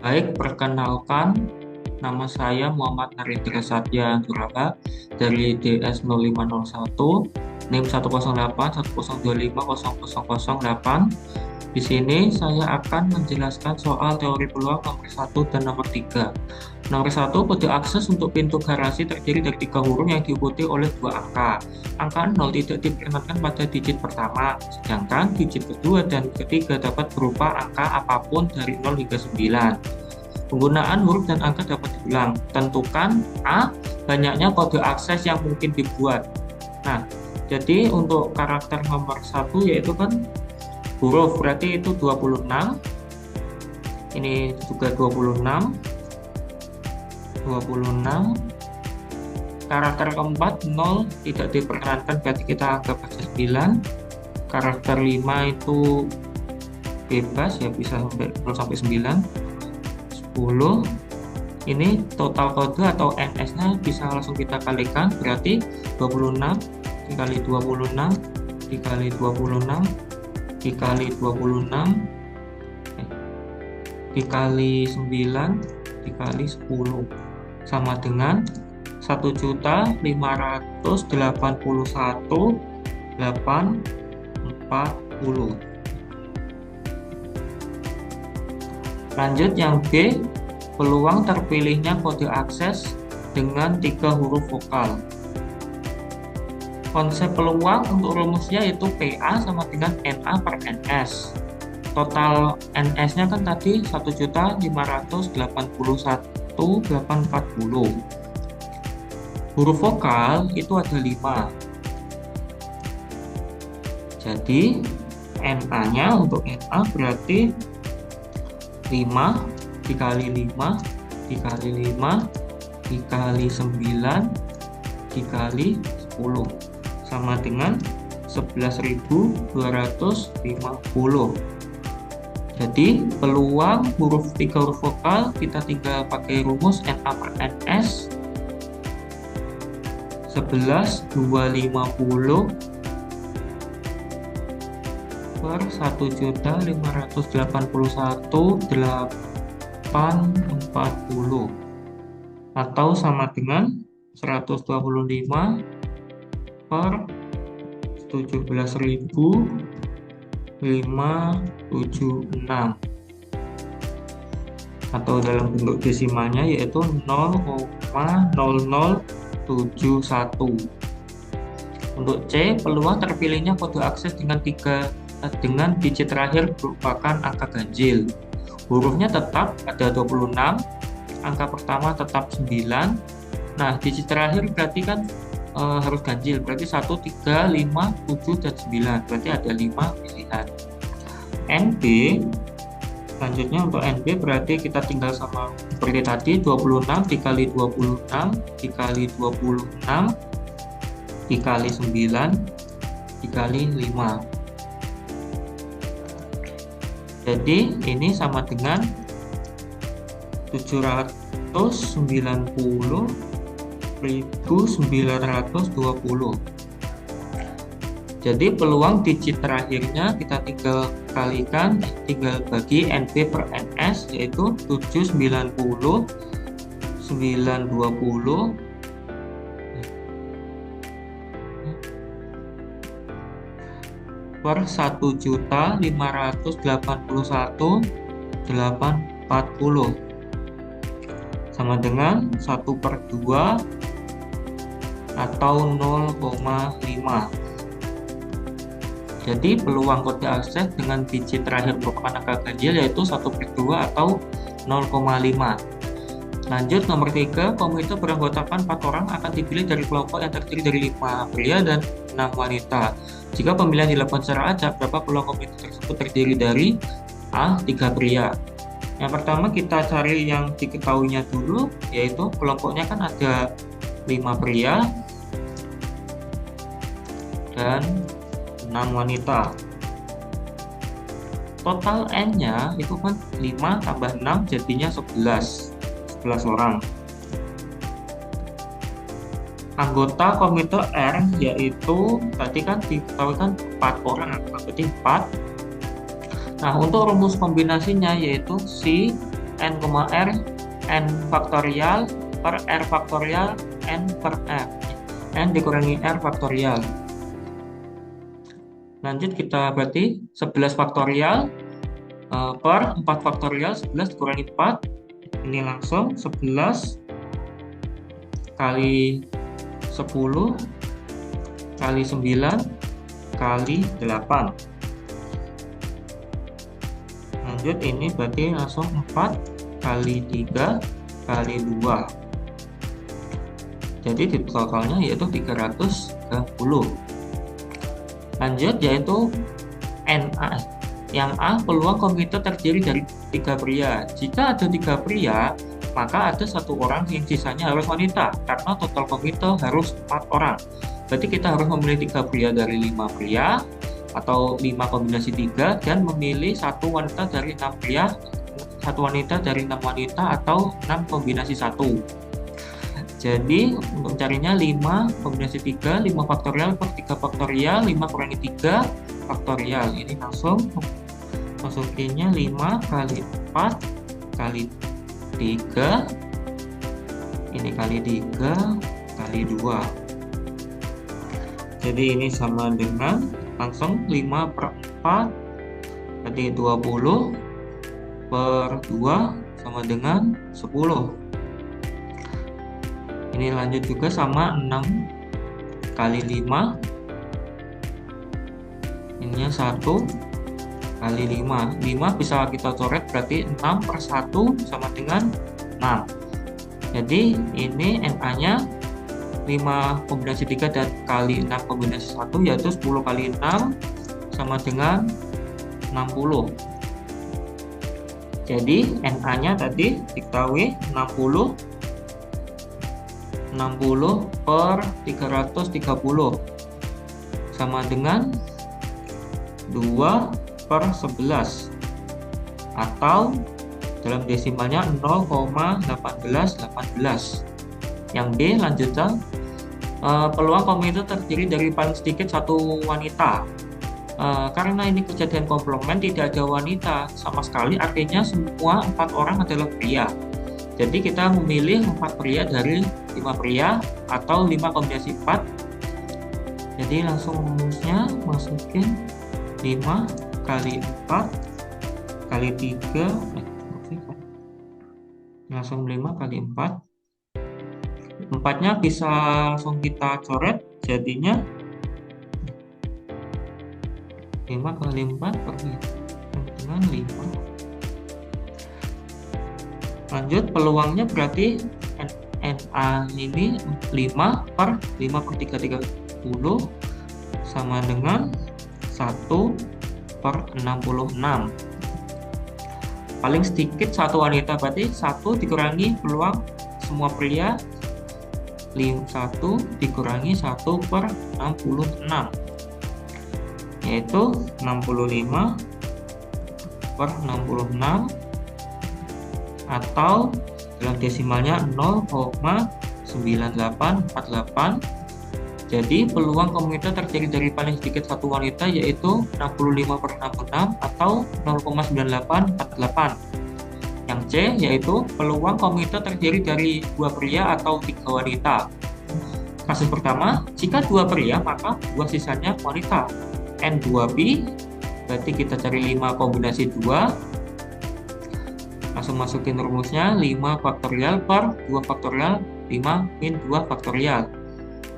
Baik, perkenalkan, nama saya Muhammad Narendra Satya Anturaha dari DS0501, NIM 10810250008. Di sini saya akan menjelaskan soal teori peluang nomor 1 dan nomor 3. Nomor 1, kode akses untuk pintu garasi terdiri dari 3 huruf yang diikuti oleh 2 angka. Angka 0 tidak diperkenankan pada digit pertama, sedangkan digit kedua dan ketiga dapat berupa angka apapun dari 0 hingga 9. Penggunaan huruf dan angka dapat diulang. Tentukan A, banyaknya kode akses yang mungkin dibuat. Nah, jadi untuk karakter nomor 1 yaitu kan huruf, berarti itu 26. Ini juga 26. 26. Karakter keempat 0 tidak diperkenankan, berarti kita anggap saja 9. Karakter 5 itu bebas ya, bisa sampai 0 sampai 9. 10. Ini total kode atau NS-nya bisa langsung kita kalikan, berarti 26 dikali 26 dikali 26 dikali 26 dikali 9 dikali 10 sama dengan 1.581.840. Lanjut yang B, peluang terpilihnya kode akses dengan 3 huruf vokal. Konsep peluang untuk rumusnya yaitu PA sama dengan NA per NS. Total NS-nya kan tadi 1.581.840. Huruf vokal itu ada 5. Jadi NA-nya untuk NA berarti 5 dikali 5 dikali 5 dikali 9 dikali 10 sama dengan 11.250. Jadi peluang huruf 3 huruf vokal kita tinggal pakai rumus NA per NS 11.250 per 1.581.840 atau sama dengan 125 per 17.576 atau dalam bentuk desimalnya yaitu 0,0071. Untuk C, peluang terpilihnya kode akses dengan digit terakhir merupakan angka ganjil. Hurufnya tetap ada 26, angka pertama tetap 9. Nah, digit terakhir berarti kan harus ganjil, berarti 1, 3, 5, 7, dan 9, berarti ada 5 pilihan. NB, selanjutnya untuk NB berarti kita tinggal sama seperti tadi, 26 dikali 26 dikali 26 dikali 9 dikali 5. Jadi ini sama dengan 790.920. Jadi peluang digit terakhirnya kita tinggal kalikan, tinggal bagi NB per NS yaitu 790 920 per 1.581.840 sama dengan 1/2 atau 0,5. Jadi peluang kode akses dengan digit terakhir merupakan angka ganjil yaitu 1/2 atau 0,5. Lanjut nomor 3, komite beranggotakan 4 orang akan dipilih dari kelompok yang terdiri dari 5 pria dan 6 wanita. Jika pemilihan dilakukan secara acak, berapa peluang komite tersebut terdiri dari A. 3 pria. Yang pertama kita cari yang diketahuinya dulu, yaitu kelompoknya kan ada 5 pria dan 6 wanita. Total N-nya itu kan 5 tambah 6 jadinya 11 orang. Anggota komite R yaitu tadi kan diketahui kan 4 orang, berarti 4. Nah, untuk rumus kombinasinya yaitu si n, r n faktorial per r faktorial n per r, n dikurangi r faktorial. Lanjut kita berarti 11 faktorial per 4 faktorial, 11 dikurangi 4, ini langsung 11 kali 10 kali 9 kali 8. Lanjut ini berarti langsung 4 kali 3 kali 2. Jadi di totalnya yaitu 330. Lanjut yaitu NA. Yang A, peluang komite terdiri dari 3 pria. Jika ada 3 pria, maka ada 1 orang yang sisanya harus wanita, karena total komite harus 4 orang. Berarti kita harus memilih 3 pria dari 5 pria, atau 5 kombinasi 3, dan memilih 1 wanita dari 6 pria, 1 wanita dari 6 wanita, atau 6 kombinasi 1. Jadi untuk mencarinya 5 kombinasi 3, 5 faktorial per 3 faktorial, 5 kurangi 3 faktorial. Ini langsung masukinnya 5 kali 4 kali 3, ini kali 3 kali 2. Jadi ini sama dengan langsung 5 per 4 jadi 20 per 2 sama dengan 10. Ini lanjut juga sama 6 kali 5, ininya 1 kali 5. 5 bisa kita coret berarti 6 per 1 sama dengan 6. Jadi ini NA nya 5 kombinasi 3 dan kali 6 kombinasi 1, yaitu 10 kali 6 sama dengan 60. Jadi NA nya tadi diketahui 60 per 330 sama dengan 2 per 11, atau dalam desimalnya 0,1818. Yang B lanjutan, peluang komite terdiri dari paling sedikit 1 wanita. Karena ini kejadian komplement, tidak ada wanita sama sekali, artinya semua 4 orang adalah pria. Jadi kita memilih 4 pria dari 5 pria atau 5 kombinasi 4. Jadi langsung rumusnya masukin 5 kali 4 kali 3, langsung 5 kali 4. 4-nya bisa langsung kita coret, jadinya 5 kali 4 per dengan 5. Lanjut peluangnya berarti NA ini 5 per 330 sama dengan 1 per 66. Paling sedikit 1 wanita, berarti 1 dikurangi peluang semua pria, 1 dikurangi 1 per 66, yaitu 65 per 66, atau dalam desimalnya 0,9848. Jadi peluang komite terdiri dari paling sedikit 1 wanita, yaitu 65 per 66 atau 0,9848. Yang C yaitu peluang komite terdiri dari 2 pria atau 3 wanita. Kasus pertama, jika 2 pria maka 2 sisanya wanita. N2P, berarti kita cari 5 kombinasi 2. Langsung masukin rumusnya 5 faktorial per 2 faktorial 5 min 2 faktorial,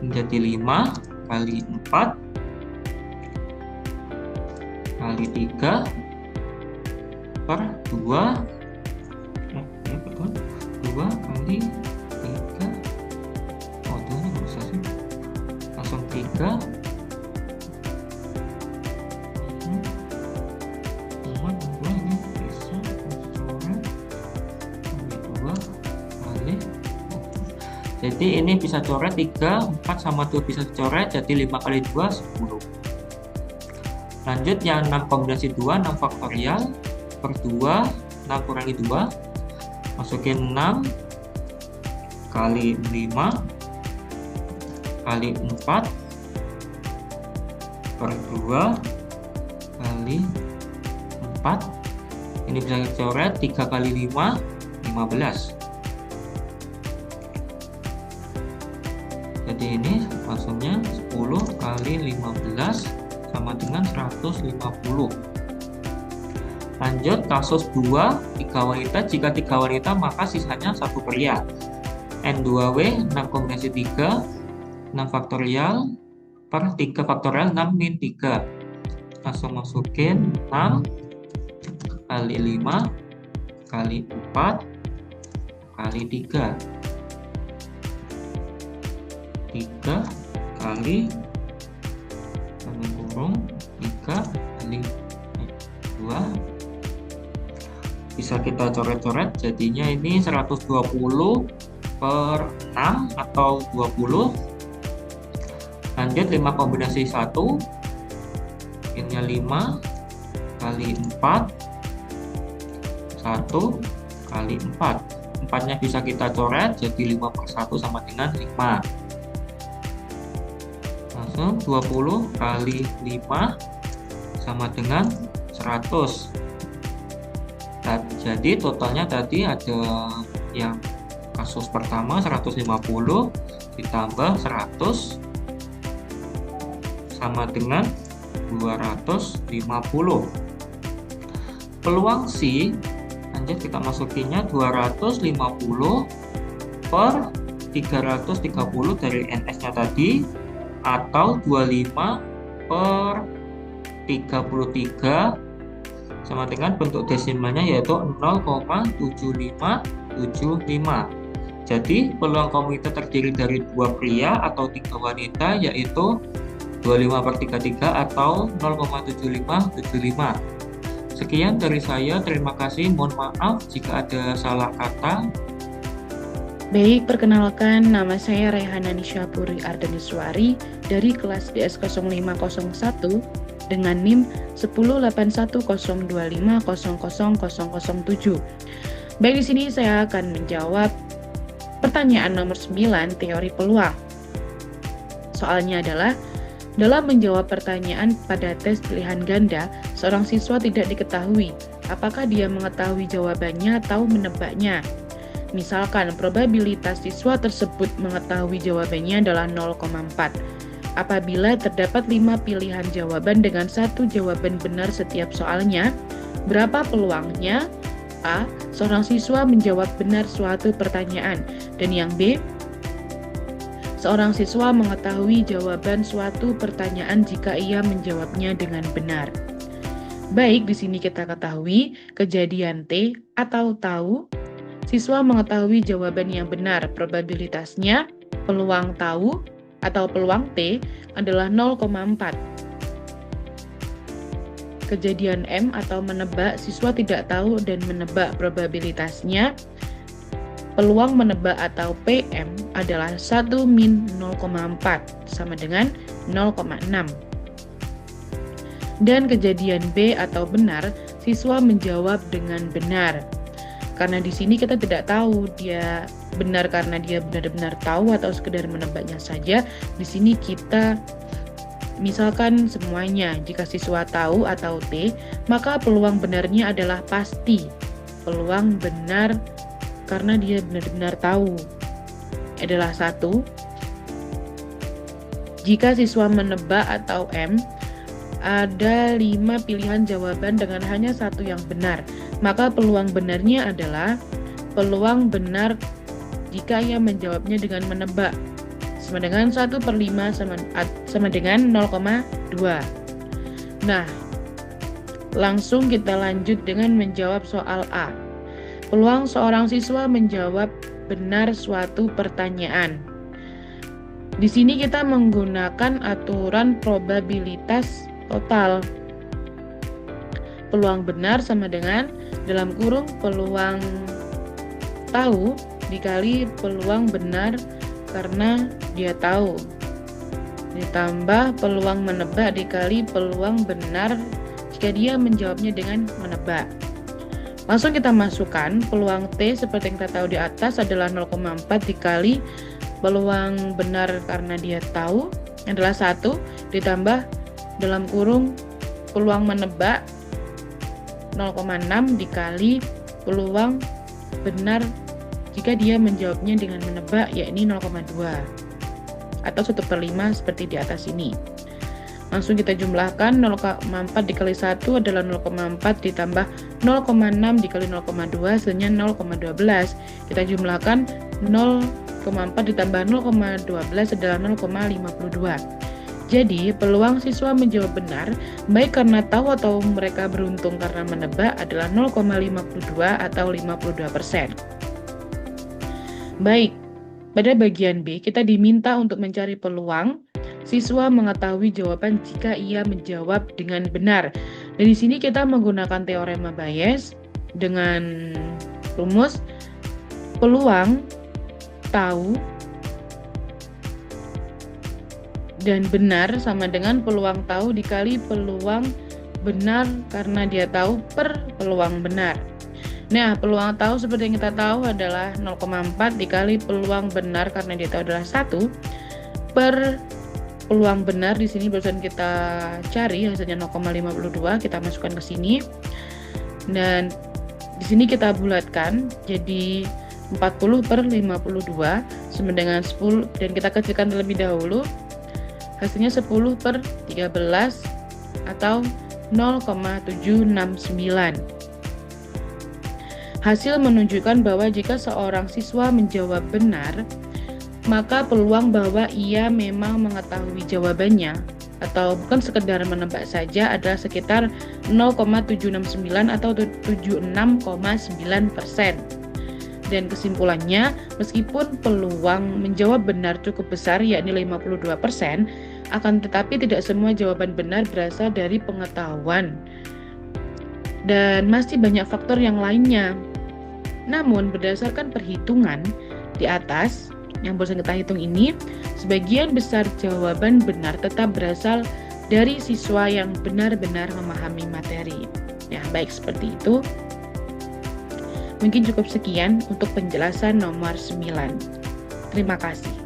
menjadi 5 kali 4 kali 3 per 2 kali 3, oh itu nggak usah sih, langsung 3 Jadi ini bisa coret 3, 4 sama 2 bisa dicoret, jadi 5 kali 2, 10. Lanjut yang 6 kombinasi 2, 6 faktorial per 2, 6 kurangi 2, masukin 6 kali 5 kali 4 per 2 kali 4. Ini bisa dicoret 3 kali 5 15. Jadi ini langsungnya 10 kali 15 sama dengan 150. Lanjut kasus 2, 3 wanita. Jika 3 wanita maka sisanya 1 pria. N2W 6 kombinasi 3, 6 faktorial per 3 faktorial 6 min 3. Langsung masukin 6 kali 5 kali 4 kali 3. 3 kali kurung 3 kali 2. Bisa kita coret-coret, jadinya ini 120 per 6 atau 20. Lanjut 5 kombinasi 1, ini 5 kali 4 1 kali 4. 4-nya bisa kita coret, jadi 5 per 1 sama dengan 5. Langsung 20 kali 5 sama dengan 100. Jadi totalnya tadi ada yang kasus pertama 150 ditambah 100 sama dengan 250. Peluang C, lanjut kita masukinnya 250 per 330 dari NS-nya tadi, atau 25 per 33 sama dengan bentuk desimalnya yaitu 0,7575. Jadi peluang komite terdiri dari 2 pria atau 3 wanita yaitu 25 per 33 atau 0,7575. Sekian dari saya, terima kasih, mohon maaf jika ada salah kata. Baik, perkenalkan, nama saya Rehana Nisyapuri Ardaniswari dari kelas DS 0501 dengan NIM 18102500007. Baik, di sini saya akan menjawab pertanyaan nomor 9, teori peluang. Soalnya adalah, dalam menjawab pertanyaan pada tes pilihan ganda, seorang siswa tidak diketahui apakah dia mengetahui jawabannya atau menebaknya. Misalkan, probabilitas siswa tersebut mengetahui jawabannya adalah 0,4. Apabila terdapat 5 pilihan jawaban dengan 1 jawaban benar setiap soalnya, berapa peluangnya? A. Seorang siswa menjawab benar suatu pertanyaan. Dan yang B, seorang siswa mengetahui jawaban suatu pertanyaan jika ia menjawabnya dengan benar. Baik, di sini kita ketahui kejadian T atau tahu. Siswa mengetahui jawaban yang benar, probabilitasnya peluang tahu atau peluang T adalah 0,4. Kejadian M atau menebak, siswa tidak tahu dan menebak, probabilitasnya peluang menebak atau PM adalah 1 min 0,4 sama dengan 0,6. Dan kejadian B atau benar, siswa menjawab dengan benar. Karena di sini kita tidak tahu dia benar karena dia benar-benar tahu atau sekedar menebaknya saja. Di sini kita misalkan semuanya. Jika siswa tahu atau T, maka peluang benarnya adalah pasti. Peluang benar karena dia benar-benar tahu adalah 1. Jika siswa menebak atau M, ada 5 pilihan jawaban dengan hanya 1 yang benar, maka peluang benarnya adalah peluang benar jika ia menjawabnya dengan menebak, sama dengan 1/5 sama dengan 0,2. Nah, langsung kita lanjut dengan menjawab soal A. Peluang seorang siswa menjawab benar suatu pertanyaan. Di sini kita menggunakan aturan probabilitas total. Peluang benar sama dengan dalam kurung peluang tahu dikali peluang benar karena dia tahu, ditambah peluang menebak dikali peluang benar jika dia menjawabnya dengan menebak. Langsung kita masukkan peluang T seperti yang kita tahu di atas adalah 0,4 dikali peluang benar karena dia tahu adalah 1 ditambah dalam kurung peluang menebak 0,6 dikali peluang benar jika dia menjawabnya dengan menebak, yakni 0,2 atau 1/5 seperti di atas ini. Langsung kita jumlahkan, 0,4 dikali 1 adalah 0,4 ditambah 0,6 dikali 0,2 hasilnya 0,12. Kita jumlahkan 0,4 ditambah 0,12 adalah 0,52. Jadi, peluang siswa menjawab benar, baik karena tahu atau mereka beruntung karena menebak, adalah 0,52 atau 52%. Baik, pada bagian B, kita diminta untuk mencari peluang siswa mengetahui jawaban jika ia menjawab dengan benar. Dan di sini kita menggunakan teorema Bayes dengan rumus peluang tahu dan benar sama dengan peluang tahu dikali peluang benar karena dia tahu per peluang benar. Nah, peluang tahu seperti yang kita tahu adalah 0,4 dikali peluang benar karena dia tahu adalah 1 per peluang benar. Di sini barusan kita cari hasilnya 0,52, kita masukkan ke sini. Dan di sini kita bulatkan jadi 40 per 52 sama dengan 10, dan kita kecilkan terlebih dahulu. Hasilnya 10 per 13 atau 0,769. Hasil menunjukkan bahwa jika seorang siswa menjawab benar, maka peluang bahwa ia memang mengetahui jawabannya atau bukan sekedar menebak saja adalah sekitar 0,769 atau 76,9%. Dan kesimpulannya, meskipun peluang menjawab benar cukup besar yakni 52%, akan tetapi tidak semua jawaban benar berasal dari pengetahuan. Dan masih banyak faktor yang lainnya. Namun berdasarkan perhitungan di atas yang barusan kita hitung ini, sebagian besar jawaban benar tetap berasal dari siswa yang benar-benar memahami materi. Ya, baik seperti itu. Mungkin cukup sekian untuk penjelasan nomor 9. Terima kasih.